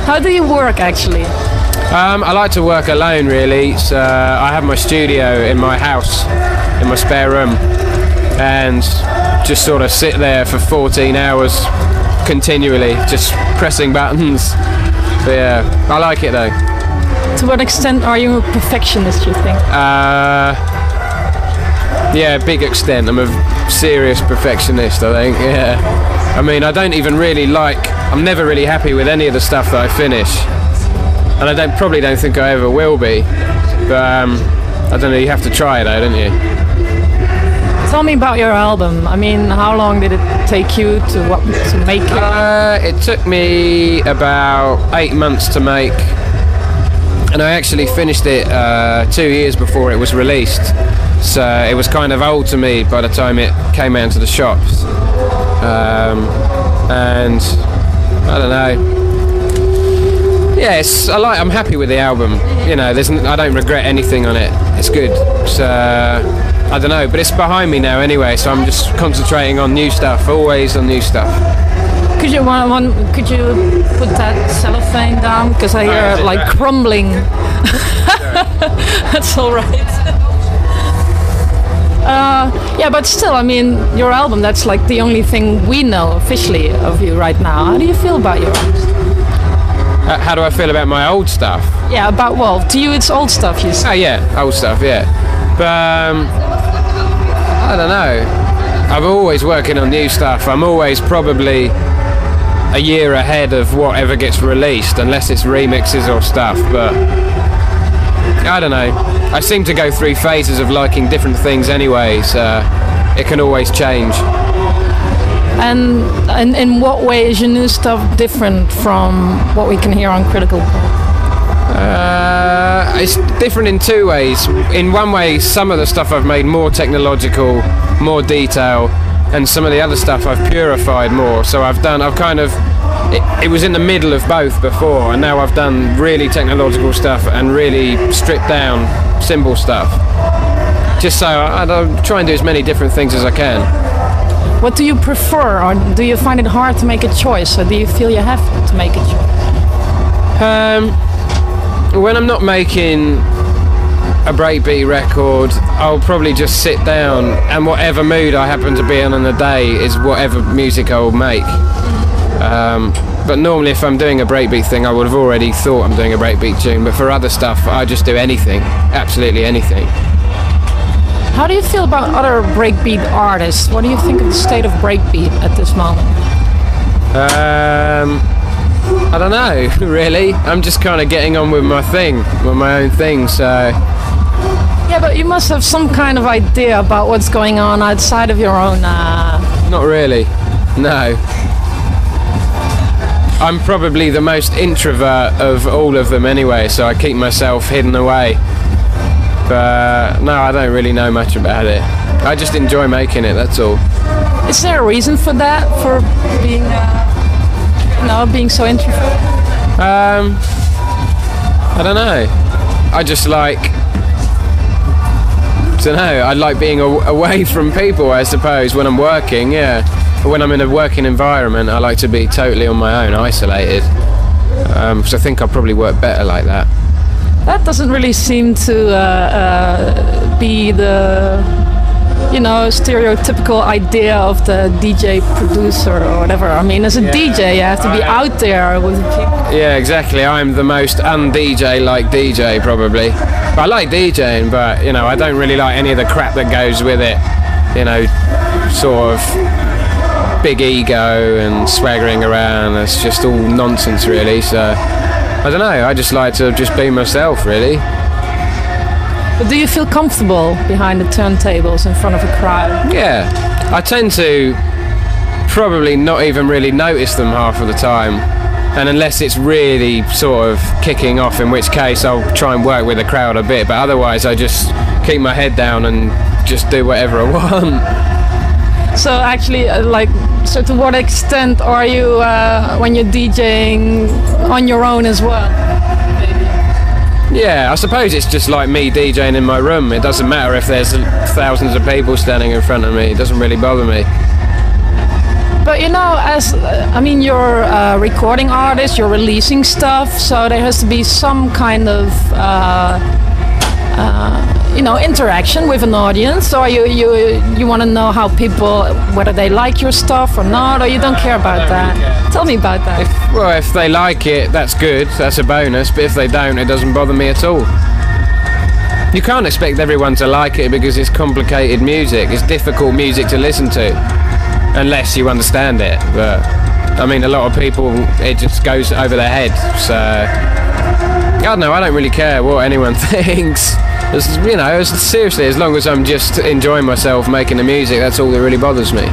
How do you work actually? I like to work alone really. So I have my studio in my house, in my spare room, and just sort of sit there for 14 hours continually, just pressing buttons. But yeah, I like it though. To what extent are you a perfectionist, you think? Yeah, big extent. I'm a serious perfectionist, I think, yeah. I mean, I don't even really I'm never really happy with any of the stuff that I finish. And I probably don't think I ever will be. But, I don't know, you have to try it though, don't you? Tell me about your album. I mean, how long did it take you to make it? It took me about 8 months to make. And I actually finished it 2 years before it was released. So it was kind of old to me by the time it came out into the shops. And I don't know. Yes, I'm happy with the album. You know, I don't regret anything on it. It's good. So I don't know, but it's behind me now anyway. So I'm just concentrating on new stuff. Always on new stuff. Could you put that cellophane down? Because I hear it like crumbling. That's all right. Yeah, but still, I mean, your album, that's like the only thing we know officially of you right now. How do you feel about your album? How do I feel about my old stuff? Yeah, to you it's old stuff, you say. Oh yeah, old stuff, yeah. But I don't know. I'm always working on new stuff. I'm always probably a year ahead of whatever gets released, unless it's remixes or stuff, but I don't know. I seem to go through phases of liking different things anyway, so it can always change. And in what way is your new stuff different from what we can hear on Critical Pop? It's different in two ways. In one way, some of the stuff I've made more technological, more detail, and some of the other stuff I've purified more. So it was in the middle of both before, and now I've done really technological stuff and really stripped down simple stuff. Just so I try and do as many different things as I can. What do you prefer, or do you find it hard to make a choice, or do you feel you have to make a choice? When I'm not making a breakbeat record, I'll probably just sit down, and whatever mood I happen to be in on the day is whatever music I will make. But normally if I'm doing a breakbeat thing, I would have already thought I'm doing a breakbeat tune, but for other stuff I just do anything, absolutely anything. How do you feel about other breakbeat artists? What do you think of the state of breakbeat at this moment? I don't know, really. I'm just kind of getting on with my own thing, so... Yeah, but you must have some kind of idea about what's going on outside of your own... Not really, no. I'm probably the most introvert of all of them anyway, so I keep myself hidden away. But no, I don't really know much about it. I just enjoy making it, that's all. Is there a reason for that? For being, being so introverted? I don't know. I just I like being away from people, I suppose, when I'm working, yeah. When I'm in a working environment, I like to be totally on my own, isolated. So I think I'll probably work better like that. That doesn't really seem to be the, stereotypical idea of the DJ producer or whatever. I mean, as a DJ, you have to be out there with people. Yeah, exactly. I'm the most un-DJ-like DJ, probably. I like DJing, but, I don't really like any of the crap that goes with it. Sort of big ego and swaggering around. It's just all nonsense, really, so... I don't know, I just like to just be myself, really. But do you feel comfortable behind the turntables in front of a crowd? Yeah, I tend to probably not even really notice them half of the time. And unless it's really sort of kicking off, in which case I'll try and work with the crowd a bit. But otherwise I just keep my head down and just do whatever I want. So actually, so to what extent are you, when you're DJing, on your own as well? Maybe? Yeah, I suppose it's just like me DJing in my room. It doesn't matter if there's thousands of people standing in front of me. It doesn't really bother me. But you know, as I mean, you're a recording artist, you're releasing stuff, so there has to be some kind of you know, interaction with an audience. So you want to know how people, whether they like your stuff or not, or you don't care about that. Really. Tell me about that. If they like it, that's good, that's a bonus, but if they don't, it doesn't bother me at all. You can't expect everyone to like it because it's complicated music, it's difficult music to listen to, unless you understand it. But I mean, a lot of people, it just goes over their head, so I don't know, I don't really care what anyone thinks. You know, seriously, as long as I'm just enjoying myself making the music, that's all that really bothers me.